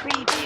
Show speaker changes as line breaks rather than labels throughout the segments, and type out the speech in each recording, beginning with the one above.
preview.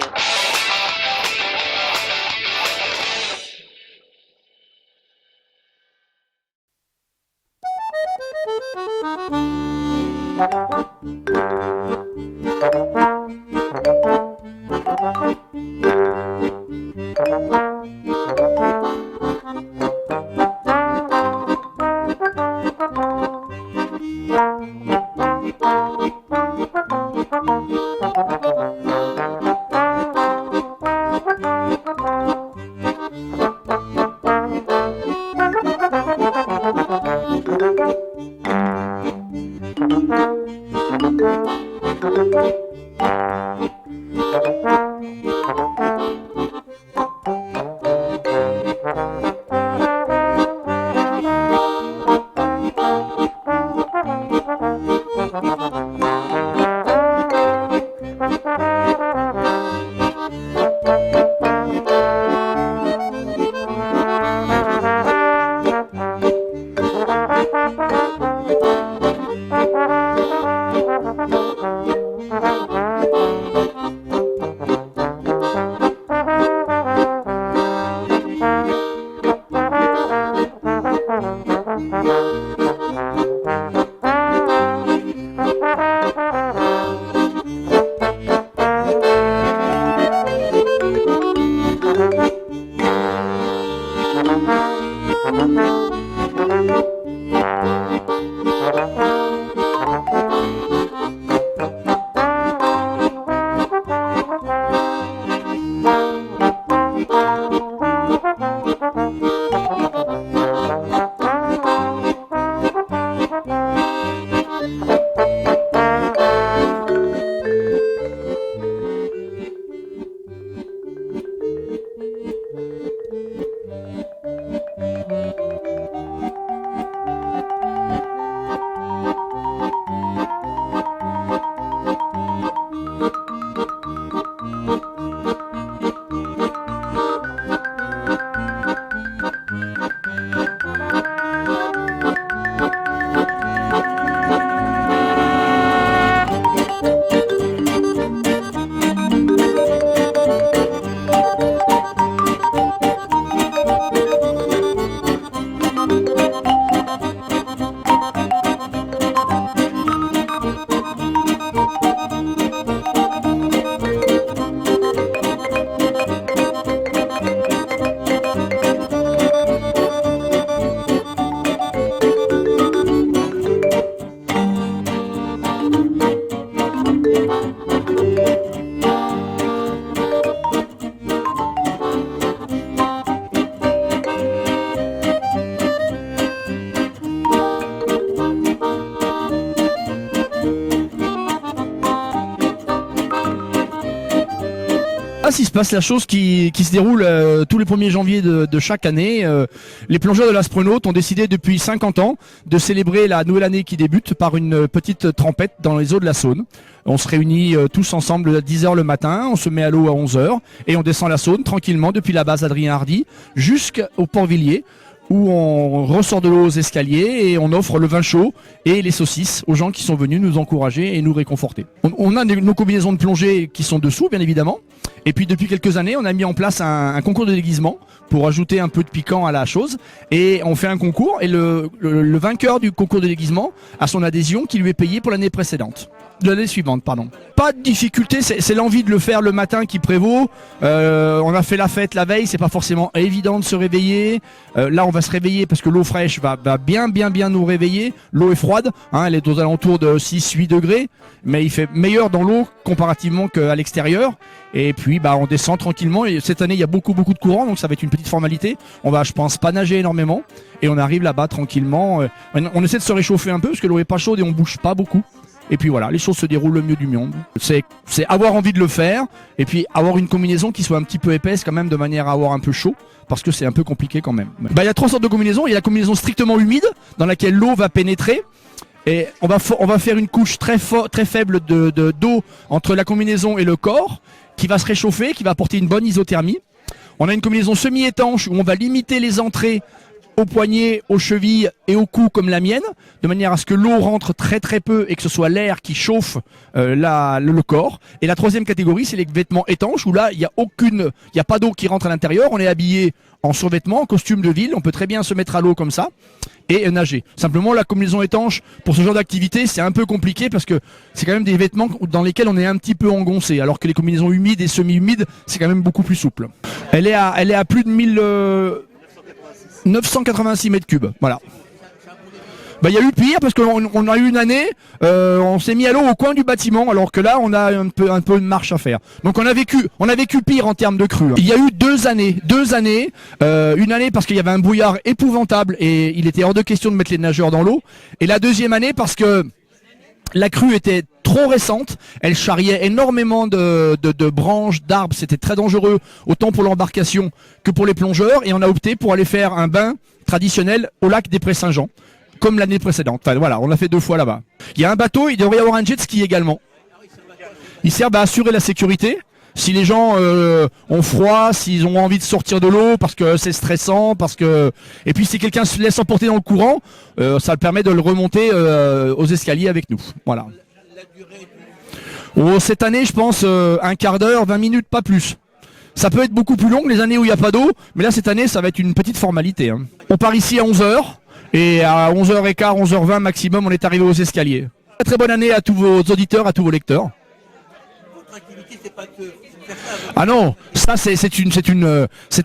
Il se passe la chose qui se déroule tous les 1er janvier de chaque année. Les plongeurs de l'Aspronaute ont décidé depuis 50 ans de célébrer la nouvelle année qui débute par une petite trempette dans les eaux de la Saône. On se réunit tous ensemble à 10h le matin, on se met à l'eau à 11h et on descend la Saône tranquillement depuis la base Adrien Hardy jusqu'au Port-Villiers, où on ressort de l'eau aux escaliers et on offre le vin chaud et les saucisses aux gens qui sont venus nous encourager et nous réconforter. On a nos combinaisons de plongée qui sont dessous, bien évidemment. Et puis depuis quelques années, on a mis en place un concours de déguisement pour ajouter un peu de piquant à la chose. Et on fait un concours et le vainqueur du concours de déguisement a son adhésion qui lui est payée pour l'année précédente. De l'année suivante, pardon. Pas de difficulté, c'est l'envie de le faire le matin qui prévaut. On a fait la fête la veille, c'est pas forcément évident de se réveiller. Là, on va se réveiller parce que l'eau fraîche va bien nous réveiller. L'eau est froide, hein, elle est aux alentours de 6-8 degrés, mais il fait meilleur dans l'eau comparativement qu'à l'extérieur. Et puis, on descend tranquillement. Et cette année, il y a beaucoup de courant, donc ça va être une petite formalité. On va, je pense, pas nager énormément. Et on arrive là-bas tranquillement. On essaie de se réchauffer un peu parce que l'eau est pas chaude et on bouge pas beaucoup. Et puis voilà, les choses se déroulent le mieux du monde. C'est avoir envie de le faire et puis avoir une combinaison qui soit un petit peu épaisse quand même de manière à avoir un peu chaud parce que c'est un peu compliqué quand même. Il y a 3 sortes de combinaisons. Il y a la combinaison strictement humide dans laquelle l'eau va pénétrer et on va faire une couche très faible d'eau entre la combinaison et le corps qui va se réchauffer, qui va apporter une bonne isothermie. On a une combinaison semi-étanche où on va limiter les entrées aux poignets, aux chevilles et au cou comme la mienne, de manière à ce que l'eau rentre très très peu et que ce soit l'air qui chauffe le corps. Et la troisième catégorie, c'est les vêtements étanches où là, il n'y a pas d'eau qui rentre à l'intérieur. On est habillé en survêtement, en costume de ville. On peut très bien se mettre à l'eau comme ça et nager. Simplement, la combinaison étanche pour ce genre d'activité, c'est un peu compliqué parce que c'est quand même des vêtements dans lesquels on est un petit peu engoncé, alors que les combinaisons humides et semi-humides, c'est quand même beaucoup plus souple. Elle est à plus de 986 mètres cubes, voilà. Bah, y a eu pire parce qu'on a eu une année, on s'est mis à l'eau au coin du bâtiment, alors que là on a un peu de marche à faire. Donc on a vécu pire en termes de crue. Il y a eu deux années, une année parce qu'il y avait un brouillard épouvantable et il était hors de question de mettre les nageurs dans l'eau. Et la deuxième année parce que la crue était trop récente, elle charriait énormément de branches, d'arbres, c'était très dangereux, autant pour l'embarcation que pour les plongeurs, et on a opté pour aller faire un bain traditionnel au lac des Prés-Saint-Jean, comme l'année précédente. Enfin voilà, on l'a fait 2 fois là-bas. Il y a un bateau, il devrait y avoir un jet ski également. Ils servent à assurer la sécurité. Si les gens ont froid, s'ils ont envie de sortir de l'eau parce que c'est stressant, et puis si quelqu'un se laisse emporter dans le courant, ça permet de le remonter aux escaliers avec nous. Voilà. Cette année, je pense un quart d'heure, 20 minutes, pas plus. Ça peut être beaucoup plus long les années où il n'y a pas d'eau, mais là cette année, ça va être une petite formalité. Hein. On part ici à 11h et à 11h15, 11h20 maximum, on est arrivé aux escaliers. Très bonne année à tous vos auditeurs, à tous vos lecteurs. Votre activité, c'est pas que... Ah non, ça c'est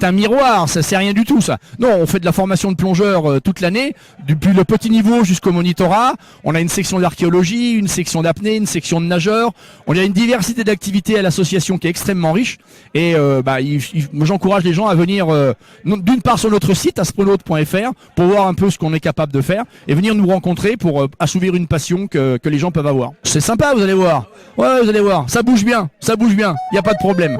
un miroir, ça c'est rien du tout ça. Non, on fait de la formation de plongeurs toute l'année, depuis le petit niveau jusqu'au monitorat. On a une section d'archéologie, une section d'apnée, une section de nageurs. On a une diversité d'activités à l'association qui est extrêmement riche. Et j'encourage les gens à venir d'une part sur notre site aspronaute.fr pour voir un peu ce qu'on est capable de faire et venir nous rencontrer pour assouvir une passion que les gens peuvent avoir. C'est sympa, vous allez voir. Ouais, vous allez voir, ça bouge bien, il n'y a pas de problème.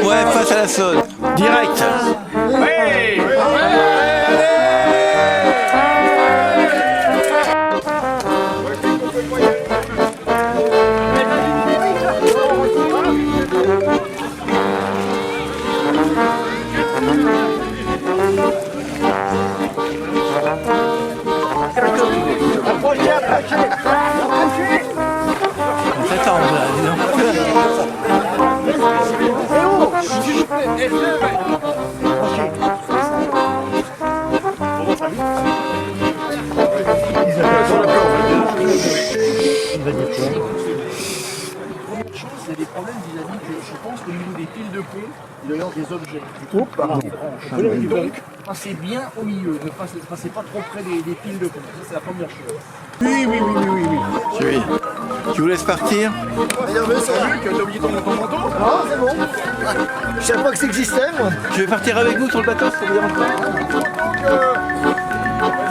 Ouais, face à la Saône. Direct. Ouais.
Il y a des problèmes vis-à-vis que je pense qu'au niveau des piles de pont, il doit y avoir des objets. Du coup, par donc, passez bien au milieu, ne passez pas trop près des piles de pont. Ça, c'est la première chose.
Oui. Tu vous laisses partir?
Tu as oublié ton manteau?
Non, c'est bon. Je savais pas que ça existait, moi.
Tu veux partir avec nous sur le bateau, ça vous dérange pas?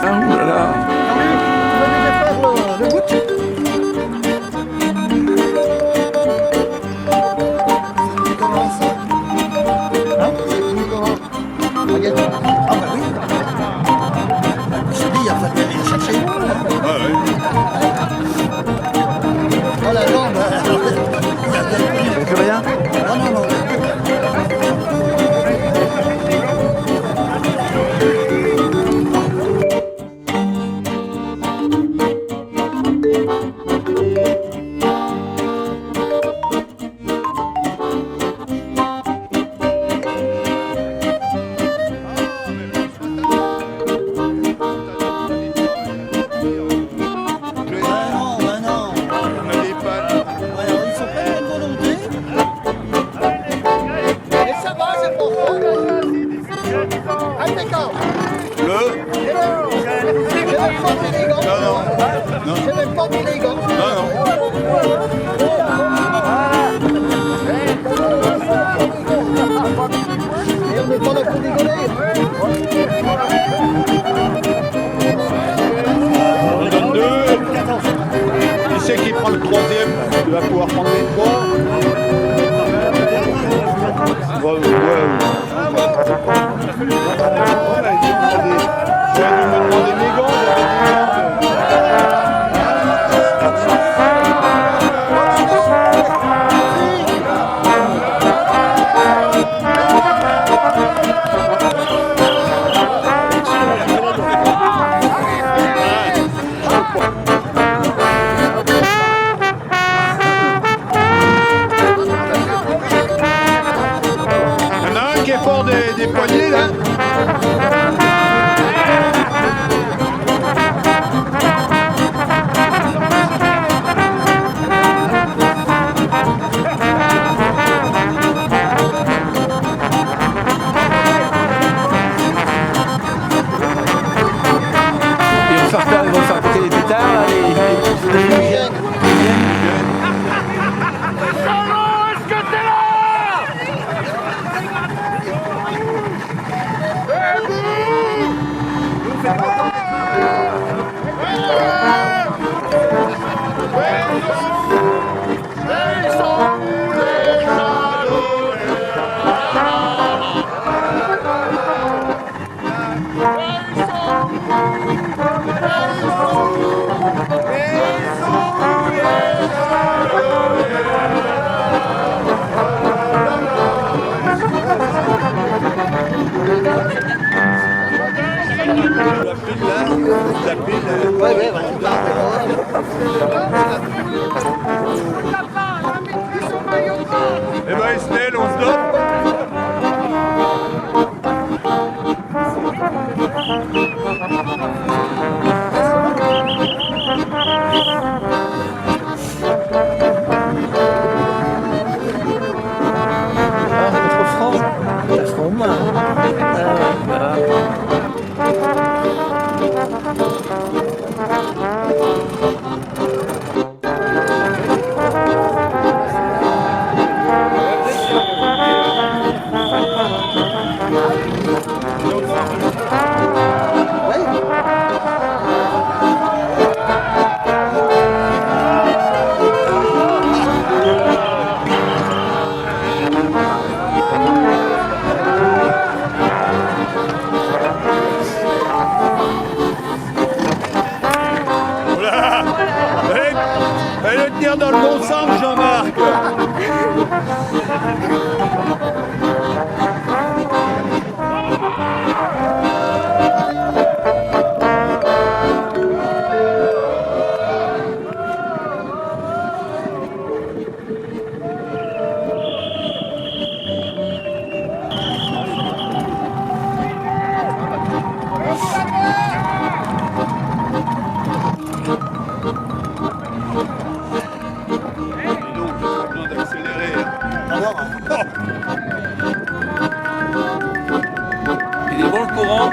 Ah, oulala.
Le bout. Ah bah oui. Je dis, il a fallu aller le chercher. Oh la jambe.
Plus rien?
Non. D'accord.
Le.
J'ai même pas mis les gants.
Non, non. Non,
J'ai même pas mis les gants.
non. Non.
Et on n'est pas là pour rigoler.
On donne 2. Qui c'est qui prend le troisième? Il va pouvoir prendre les 3. Ouais. J'aurais dû me demander mes gants. Il y en a un qui est fort des poignets là.
Ils vont faire péter les pétards, là,
La pile.
Ouais.
Eh ben Estelle, on se donne.
Ah, c'est trop franc. Ça se rend mal.
Voilà. Elle est tenir dans le bon sens, Jean-Marc. Dis donc, t'as pas besoin d'accélérer.
Il est bon le courant.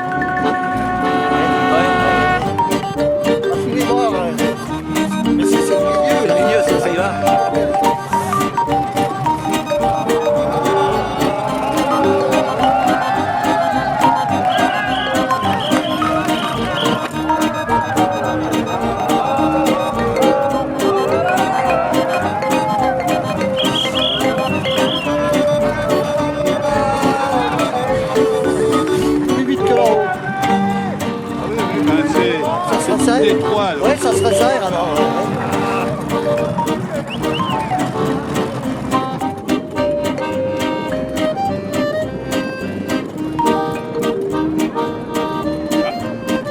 Sous les bras, ouais. Mais si c'est le milieu, là.
Milieu, ça y va.
Plus vite que là-haut.
Ben,
Ça
c'est
sera ça.
des trois. alors.
Ouais, ça serait ça, alors.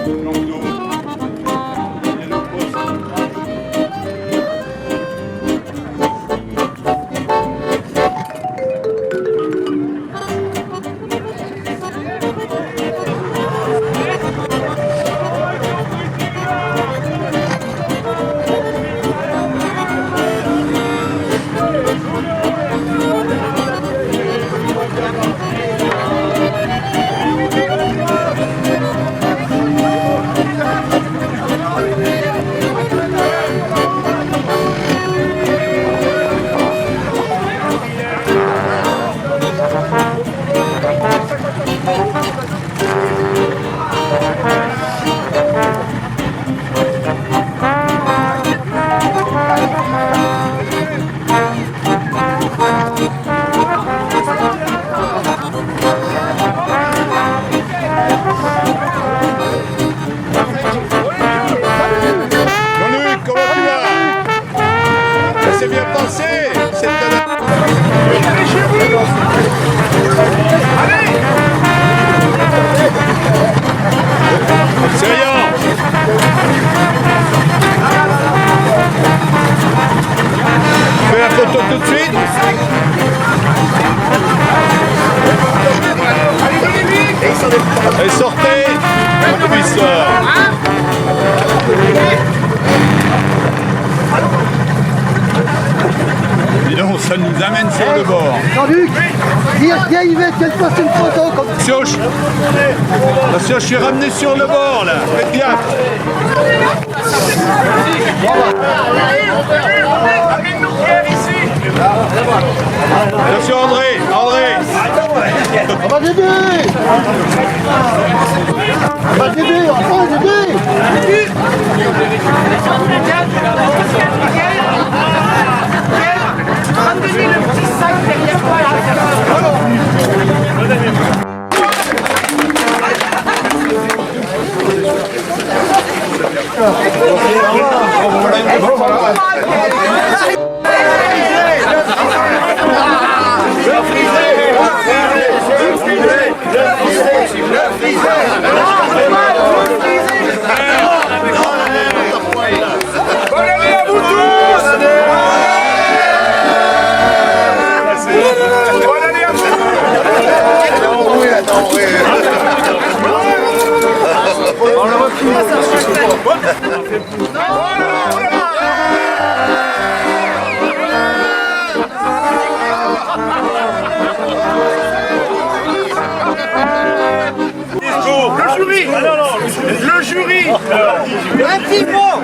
L'angle d'eau. Et le poste.
montez. Comment il sort? Dis donc, ça nous amène sur le bord.
Jean-Luc, viens Yvette, qu'elle fasse une photo comme
Attention, attention, je suis ramené sur le bord là. Faites gaffe. Attention André, André.
on va t'aider. On va t'aider, on va t'aider.
Ramenez le petit sac derrière toi là.
Le jury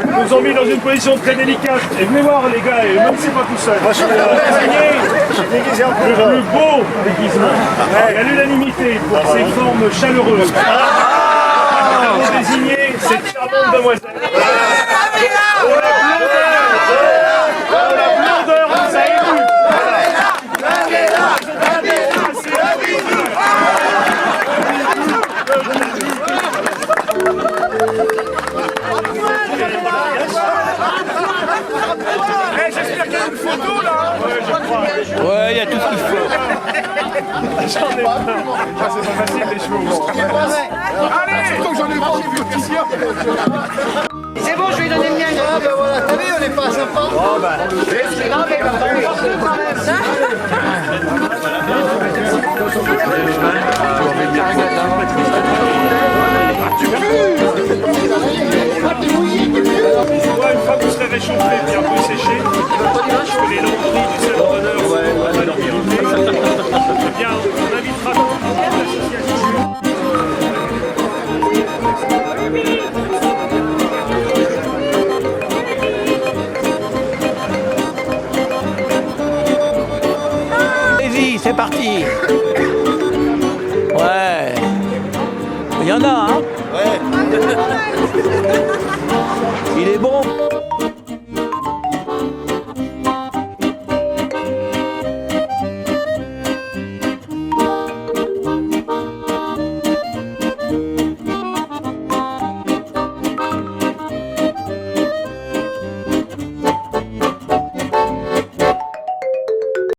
nous ont mis dans une position très délicate. Et venez voir les gars, et même si c'est pas tout seul. Moi, je suis déguisé en le plus beau déguisement. Il y a l'unanimité pour ces formes chaleureuses. Pour désigner cette charmante demoiselle. La blondeur nous a élus. J'espère qu'il y a une photo là.
Ouais, il y a tout ce qu'il faut.
J'en ai pas. C'est pas facile les chevaux.
C'est bon, je vais lui donner le mien.
Ah ben voilà, t'as vu, on est pas sympa.
Non, mais quand même.
Une fois que vous serez réchauffé et un peu séché, que les lampes du salon d'honneur vont dormir. Eh bien, on invitera l'association.
Allez-y, c'est parti. Ouais. Il y en a, hein? Ouais. Il est bon.